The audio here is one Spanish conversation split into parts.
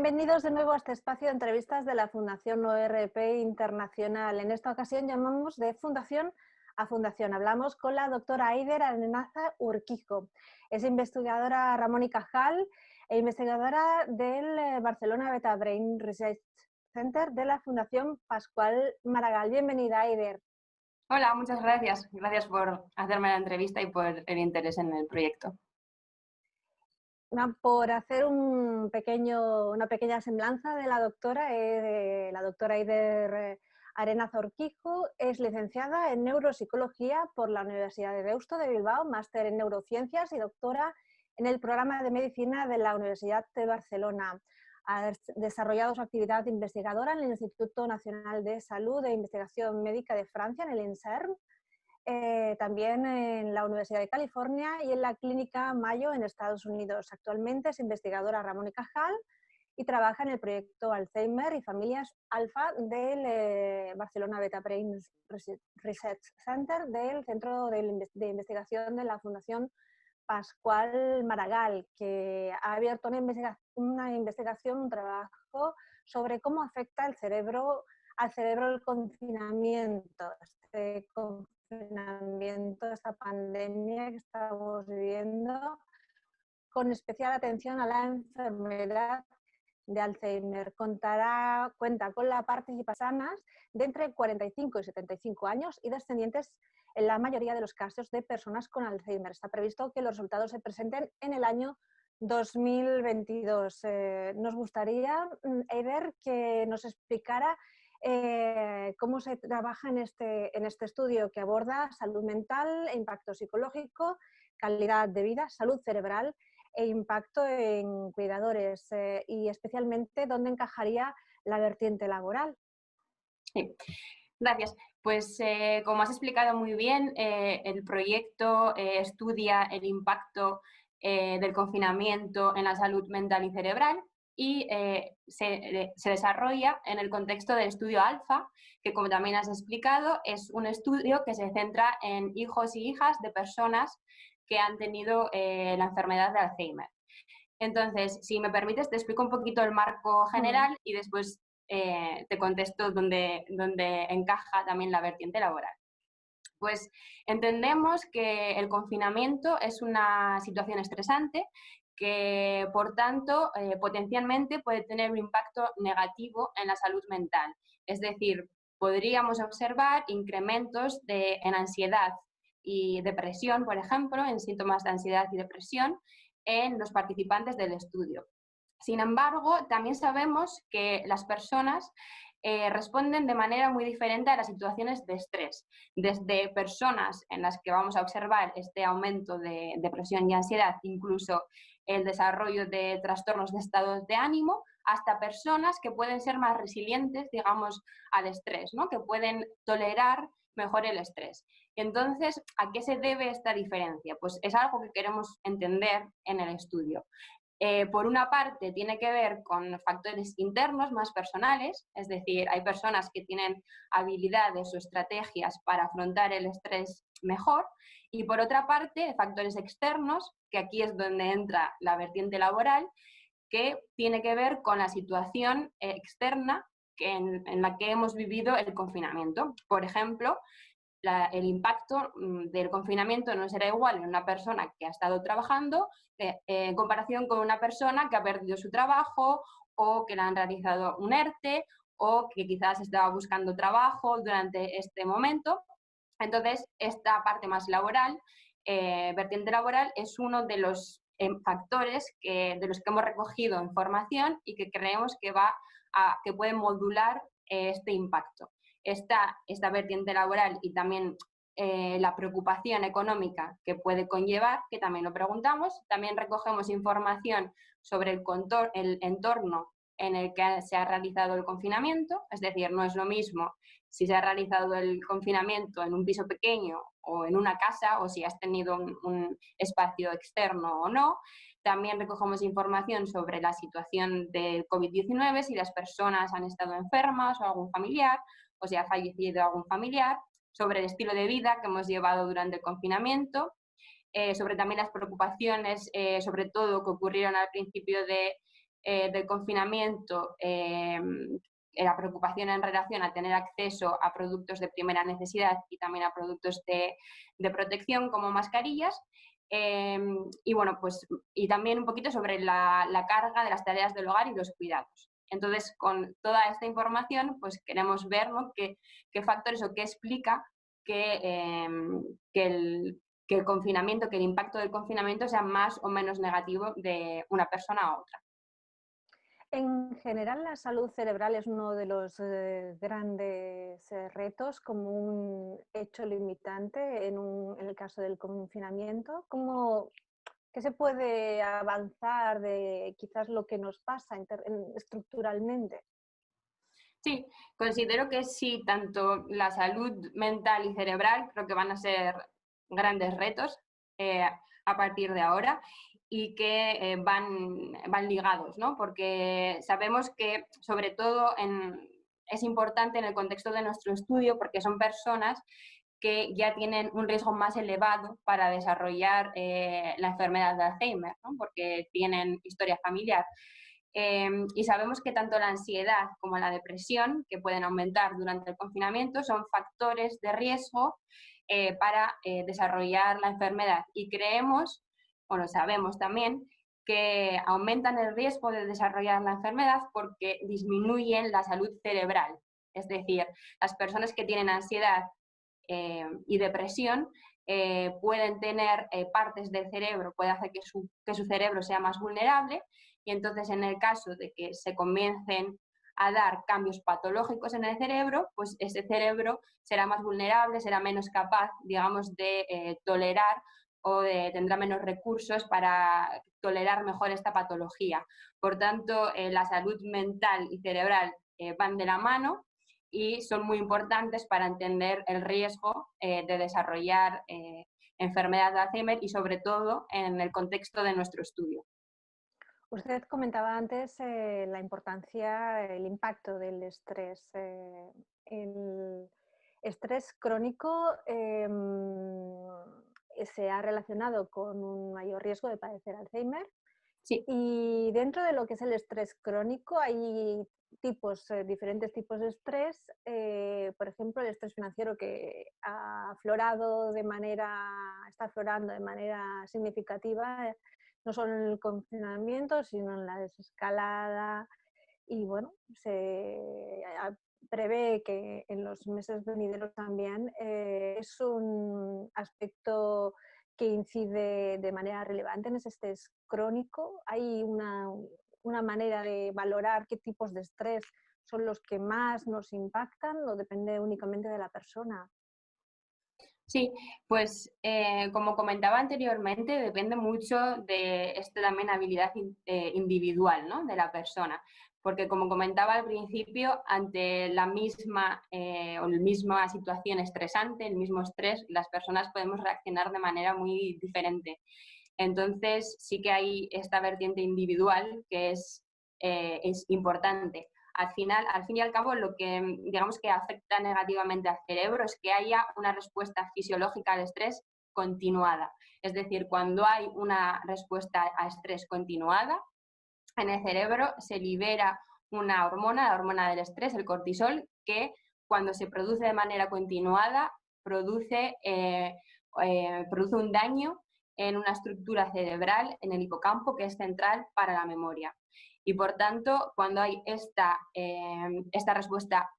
Bienvenidos de nuevo a este espacio de entrevistas de la Fundación ORP Internacional. En esta ocasión llamamos de fundación a fundación. Hablamos con la doctora Eider Arenaza Urquijo. Es investigadora Ramón y Cajal e investigadora del Barcelona Beta Brain Research Center de la Fundación Pascual Maragall. Bienvenida, Eider. Hola, muchas gracias. Gracias por hacerme la entrevista y por el interés en el proyecto. Por hacer una pequeña semblanza de la doctora Eider Arenaza Urquijo, es licenciada en Neuropsicología por la Universidad de Deusto de Bilbao, máster en Neurociencias y doctora en el programa de Medicina de la Universidad de Barcelona. Ha desarrollado su actividad investigadora en el Instituto Nacional de Salud e Investigación Médica de Francia, en el INSERM, también en la Universidad de California y en la Clínica Mayo en Estados Unidos. Actualmente es investigadora Ramón y Cajal y trabaja en el proyecto Alzheimer y Familias Alfa del Barcelona Beta Brain Research Center del Centro de Investigación de la Fundación Pascual Maragall, que ha abierto una investigación, un trabajo sobre cómo afecta al cerebro el confinamiento, esta pandemia que estamos viviendo, con especial atención a la enfermedad de Alzheimer. Cuenta con la participación de entre 45 y 75 años y descendientes en la mayoría de los casos de personas con Alzheimer. Está previsto que los resultados se presenten en el año 2022. Nos gustaría, Eider, que nos explicara cómo se trabaja en este estudio que aborda salud mental, impacto psicológico, calidad de vida, salud cerebral e impacto en cuidadores y especialmente dónde encajaría la vertiente laboral. Sí. Gracias. Pues como has explicado muy bien, el proyecto estudia el impacto del confinamiento en la salud mental y cerebral y se desarrolla en el contexto del estudio ALFA, que como también has explicado, es un estudio que se centra en hijos y hijas de personas que han tenido la enfermedad de Alzheimer. Entonces, si me permites, te explico un poquito el marco general y después te contesto dónde encaja también la vertiente laboral. Pues entendemos que el confinamiento es una situación estresante que, por tanto, potencialmente puede tener un impacto negativo en la salud mental. Es decir, podríamos observar incrementos en ansiedad y depresión, por ejemplo, en síntomas de ansiedad y depresión en los participantes del estudio. Sin embargo, también sabemos que las personas responden de manera muy diferente a las situaciones de estrés, desde personas en las que vamos a observar este aumento de depresión y ansiedad, incluso el desarrollo de trastornos de estados de ánimo, hasta personas que pueden ser más resilientes, digamos, al estrés, ¿no? Que pueden tolerar mejor el estrés. Entonces, ¿a qué se debe esta diferencia? Pues es algo que queremos entender en el estudio. Por una parte, tiene que ver con factores internos más personales, es decir, hay personas que tienen habilidades o estrategias para afrontar el estrés mejor, y por otra parte, factores externos, que aquí es donde entra la vertiente laboral, que tiene que ver con la situación externa en la que hemos vivido el confinamiento. Por ejemplo, el impacto del confinamiento no será igual en una persona que ha estado trabajando en comparación con una persona que ha perdido su trabajo o que le han realizado un ERTE o que quizás estaba buscando trabajo durante este momento. Entonces, esta parte más laboral, vertiente laboral, es uno de los factores de los que hemos recogido información y que creemos que puede modular este impacto. Esta vertiente laboral y también la preocupación económica que puede conllevar, que también lo preguntamos. También recogemos información sobre el entorno en el que se ha realizado el confinamiento, es decir, no es lo mismo si se ha realizado el confinamiento en un piso pequeño o en una casa, o si has tenido un espacio externo o no. También recogemos información sobre la situación del COVID-19, si las personas han estado enfermas o algún familiar, o si ha fallecido algún familiar, sobre el estilo de vida que hemos llevado durante el confinamiento, sobre también las preocupaciones, sobre todo que ocurrieron al principio del confinamiento, la preocupación en relación a tener acceso a productos de primera necesidad y también a productos de protección como mascarillas. Y bueno, pues y también un poquito sobre la carga de las tareas del hogar y los cuidados. Entonces, con toda esta información, pues queremos ver, ¿no?, qué factores o qué explica que el confinamiento, que el impacto del confinamiento sea más o menos negativo de una persona a otra. En general, la salud cerebral es uno de los grandes retos como un hecho limitante en el caso del confinamiento. ¿Qué se puede avanzar de quizás lo que nos pasa estructuralmente? Sí, considero que sí, tanto la salud mental y cerebral creo que van a ser grandes retos a partir de ahora y que van ligados, ¿no? Porque sabemos que sobre todo es importante en el contexto de nuestro estudio porque son personas que ya tienen un riesgo más elevado para desarrollar la enfermedad de Alzheimer, ¿no?, porque tienen historia familiar. Y sabemos que tanto la ansiedad como la depresión, que pueden aumentar durante el confinamiento, son factores de riesgo para desarrollar la enfermedad. Y creemos, o lo sabemos también, que aumentan el riesgo de desarrollar la enfermedad porque disminuyen la salud cerebral. Es decir, las personas que tienen ansiedad y depresión pueden tener partes del cerebro, puede hacer que su cerebro sea más vulnerable, y entonces en el caso de que se comiencen a dar cambios patológicos en el cerebro, pues ese cerebro será más vulnerable, será menos capaz, digamos, de tolerar tendrá menos recursos para tolerar mejor esta patología. Por tanto, la salud mental y cerebral van de la mano y son muy importantes para entender el riesgo de desarrollar enfermedad de Alzheimer y sobre todo en el contexto de nuestro estudio. Usted comentaba antes la importancia, el impacto del estrés. El estrés crónico se ha relacionado con un mayor riesgo de padecer Alzheimer. Sí. Y dentro de lo que es el estrés crónico hay diferentes tipos de estrés. Por ejemplo, el estrés financiero que está aflorando de manera significativa, no solo en el confinamiento, sino en la desescalada. Y bueno, se prevé que en los meses venideros también es un aspecto que incide de manera relevante en ese estrés crónico. Hay una manera de valorar qué tipos de estrés son los que más nos impactan o depende únicamente de la persona. Sí, pues como comentaba anteriormente, depende mucho de esto también habilidad individual, ¿no?, de la persona. Porque como comentaba al principio, ante la misma o la misma situación estresante, el mismo estrés, las personas podemos reaccionar de manera muy diferente. Entonces sí que hay esta vertiente individual que es importante. Al fin y al cabo, lo que digamos que afecta negativamente al cerebro es que haya una respuesta fisiológica al estrés continuada. Es decir, cuando hay una respuesta a estrés continuada, en el cerebro se libera una hormona, la hormona del estrés, el cortisol, que cuando se produce de manera continuada produce un daño en una estructura cerebral, en el hipocampo, que es central para la memoria. Y por tanto, cuando hay esta respuesta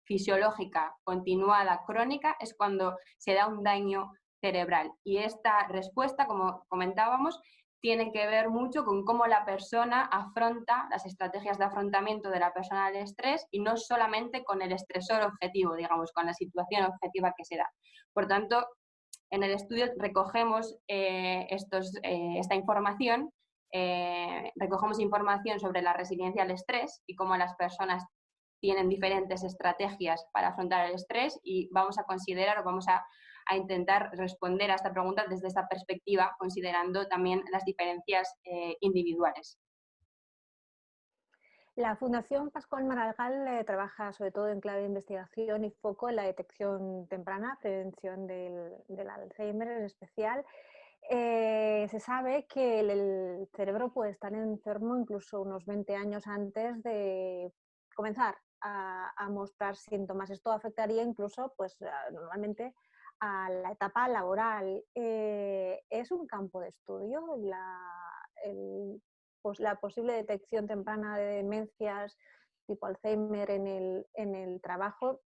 fisiológica continuada, crónica, es cuando se da un daño cerebral. Y esta respuesta, como comentábamos, tiene que ver mucho con cómo la persona afronta las estrategias de afrontamiento de la persona al estrés y no solamente con el estresor objetivo, digamos, con la situación objetiva que se da. Por tanto, en el estudio recogemos esta información, recogemos información sobre la resiliencia al estrés y cómo las personas tienen diferentes estrategias para afrontar el estrés, y vamos a considerar o vamos a intentar responder a esta pregunta desde esta perspectiva, considerando también las diferencias individuales. La Fundación Pascual Maragall trabaja sobre todo en clave de investigación y foco en la detección temprana, prevención del Alzheimer en especial. se sabe que el cerebro puede estar enfermo incluso unos 20 años antes de comenzar a mostrar síntomas. Esto afectaría incluso, pues, normalmente a la etapa laboral. ¿Es un campo de estudio pues, la posible detección temprana de demencias tipo Alzheimer en el trabajo?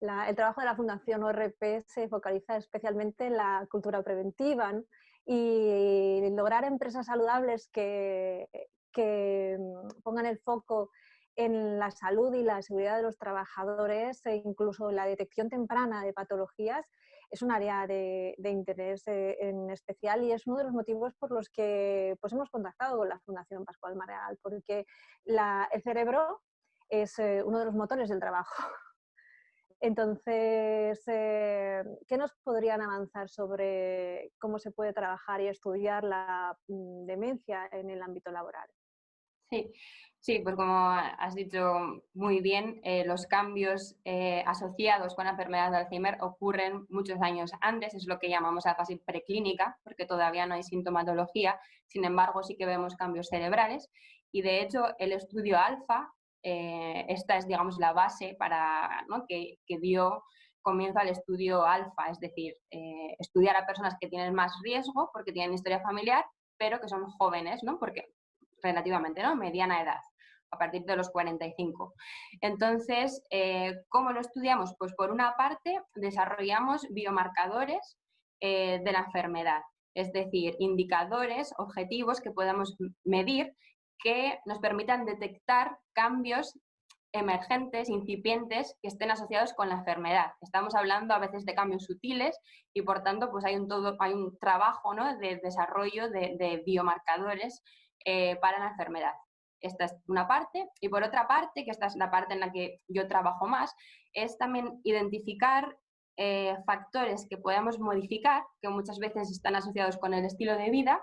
El trabajo de la Fundación ORP se focaliza especialmente en la cultura preventiva, ¿no? Y lograr empresas saludables que pongan el foco en la salud y la seguridad de los trabajadores e incluso la detección temprana de patologías es un área de interés en especial, y es uno de los motivos por los que pues, hemos contactado con la Fundación Pascual Maragall, porque el cerebro es uno de los motores del trabajo. Entonces, ¿qué nos podrían avanzar sobre cómo se puede trabajar y estudiar la demencia en el ámbito laboral? Sí, sí, pues como has dicho muy bien, los cambios asociados con la enfermedad de Alzheimer ocurren muchos años antes, es lo que llamamos la fase preclínica, porque todavía no hay sintomatología, sin embargo sí que vemos cambios cerebrales, y de hecho el estudio alfa, esta es, digamos, la base para, ¿no?, que dio comienzo al estudio alfa, es decir, estudiar a personas que tienen más riesgo porque tienen historia familiar, pero que son jóvenes, ¿no?, porque relativamente, ¿no?, mediana edad, a partir de los 45. Entonces, ¿cómo lo estudiamos? Pues por una parte desarrollamos biomarcadores de la enfermedad, es decir, indicadores objetivos que podamos medir que nos permitan detectar cambios emergentes, incipientes, que estén asociados con la enfermedad. Estamos hablando a veces de cambios sutiles y, por tanto, pues hay un trabajo, ¿no?, de desarrollo de biomarcadores para la enfermedad. Esta es una parte. Y por otra parte, que esta es la parte en la que yo trabajo más, es también identificar factores que podamos modificar, que muchas veces están asociados con el estilo de vida,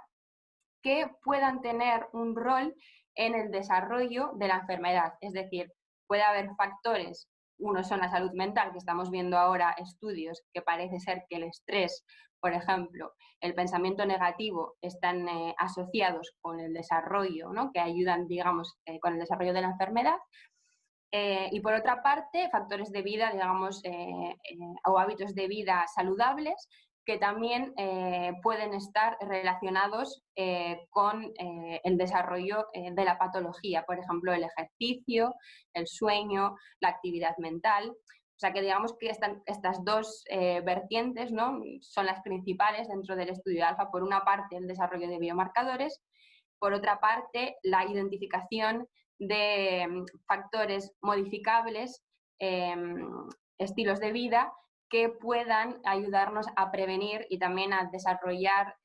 que puedan tener un rol en el desarrollo de la enfermedad. Es decir, puede haber factores, uno son la salud mental, que estamos viendo ahora estudios que parece ser que el estrés, por ejemplo, el pensamiento negativo están asociados con el desarrollo, ¿no?, que ayudan, digamos, con el desarrollo de la enfermedad. Y por otra parte, factores de vida, digamos, o hábitos de vida saludables que también pueden estar relacionados con el desarrollo de la patología, por ejemplo, el ejercicio, el sueño, la actividad mental. O sea que digamos que estas dos vertientes, ¿no?, son las principales dentro del estudio alfa. Por una parte, el desarrollo de biomarcadores, por otra parte, la identificación de factores modificables, estilos de vida que puedan ayudarnos a prevenir y también a desarrollar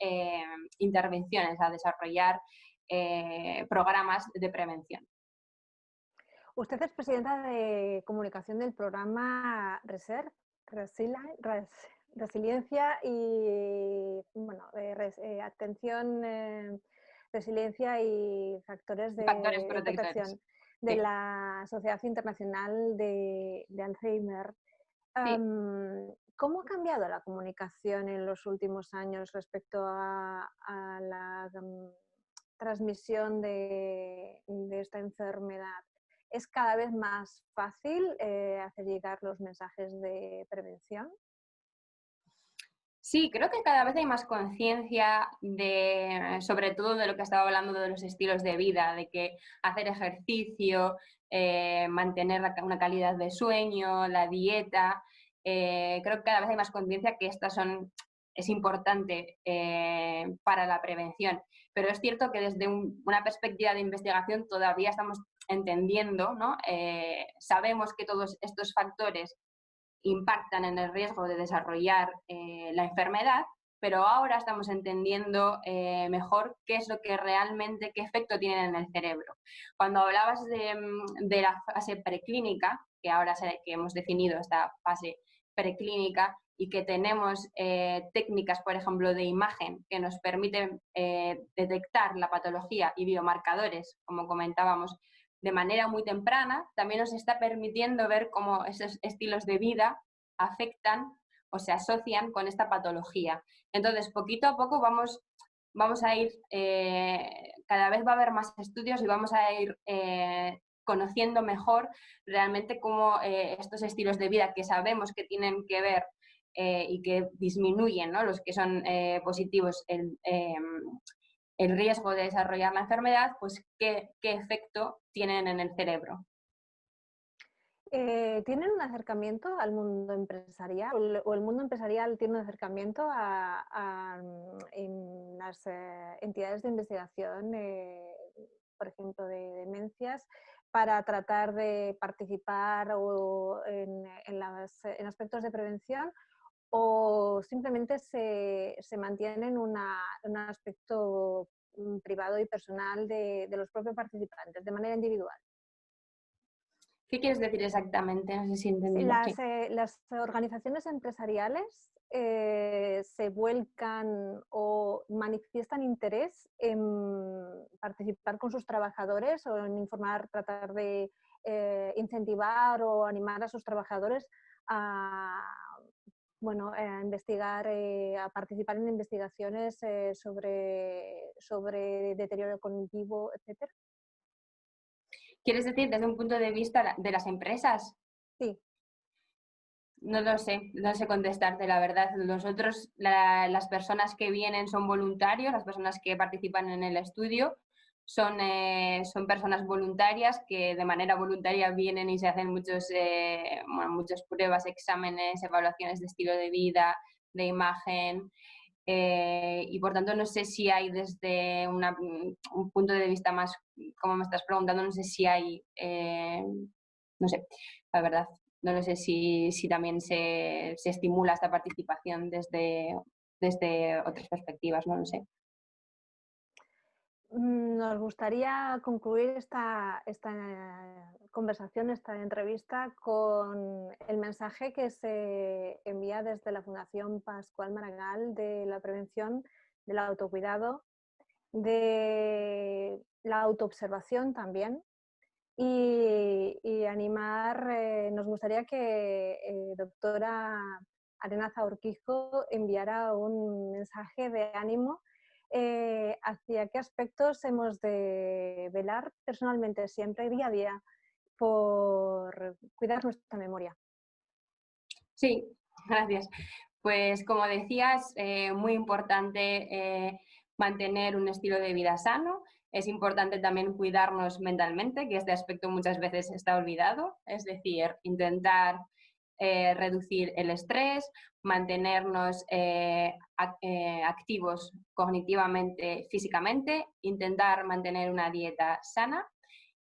intervenciones, a desarrollar programas de prevención. Usted es presidenta de comunicación del programa Resiliencia y, bueno, atención, resiliencia y factores Factores de protectores. protección de Sí. la Sociedad Internacional de Alzheimer. Sí. ¿Cómo ha cambiado la comunicación en los últimos años respecto a la transmisión de esta enfermedad? ¿Es cada vez más fácil hacer llegar los mensajes de prevención? Sí, creo que cada vez hay más conciencia sobre todo de lo que estaba hablando de los estilos de vida, de que hacer ejercicio, mantener una calidad de sueño, la dieta, creo que cada vez hay más conciencia que es importante para la prevención. Pero es cierto que desde una perspectiva de investigación todavía estamos entendiendo, ¿no? Sabemos que todos estos factores impactan en el riesgo de desarrollar la enfermedad, pero ahora estamos entendiendo mejor qué es lo que realmente, qué efecto tienen en el cerebro. Cuando hablabas de la fase preclínica, que ahora que hemos definido esta fase preclínica y que tenemos técnicas, por ejemplo, de imagen que nos permiten detectar la patología y biomarcadores, como comentábamos, de manera muy temprana, también nos está permitiendo ver cómo esos estilos de vida afectan o se asocian con esta patología. Entonces, poquito a poco vamos a ir, cada vez va a haber más estudios y vamos a ir conociendo mejor realmente cómo estos estilos de vida que sabemos que tienen que ver y que disminuyen, ¿no?, los que son positivos, el riesgo de desarrollar la enfermedad, pues qué efecto tienen en el cerebro. ¿Tienen un acercamiento al mundo empresarial o el mundo empresarial tiene un acercamiento en las entidades de investigación, por ejemplo, de demencias, para tratar de participar en aspectos de prevención, o simplemente se mantiene en un aspecto privado y personal de los propios participantes, de manera individual? ¿Qué quieres decir exactamente? No sé si he entendido. Sí. Las organizaciones empresariales se vuelcan o manifiestan interés en participar con sus trabajadores o en informar, tratar de incentivar o animar a sus trabajadores a, a investigar, a participar en investigaciones sobre deterioro cognitivo, etcétera. ¿Quieres decir desde un punto de vista de las empresas? Sí. No lo sé, no sé contestarte, la verdad. Nosotros, las personas que vienen son voluntarios, las personas que participan en el estudio son personas voluntarias que de manera voluntaria vienen y se hacen muchas pruebas, exámenes, evaluaciones de estilo de vida, de imagen. Y por tanto no sé si hay desde un punto de vista más, como me estás preguntando, no sé si hay, no sé, la verdad, no lo sé si también se estimula esta participación desde otras perspectivas, no lo sé. Nos gustaría concluir esta conversación, esta entrevista, con el mensaje que se envía desde la Fundación Pascual Maragall de la prevención, del autocuidado, de la autoobservación también, y animar, nos gustaría que doctora Arenaza Urquijo enviara un mensaje de ánimo hacia qué aspectos hemos de velar personalmente siempre, día a día, por cuidar nuestra memoria. Sí, gracias. Pues como decías, muy importante mantener un estilo de vida sano. Es importante también cuidarnos mentalmente, que este aspecto muchas veces está olvidado, es decir, intentar reducir el estrés, mantenernos activos cognitivamente, físicamente, intentar mantener una dieta sana.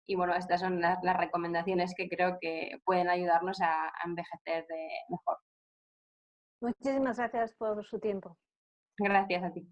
Y bueno, estas son las recomendaciones que creo que pueden ayudarnos a envejecer mejor. Muchísimas gracias por su tiempo. Gracias a ti.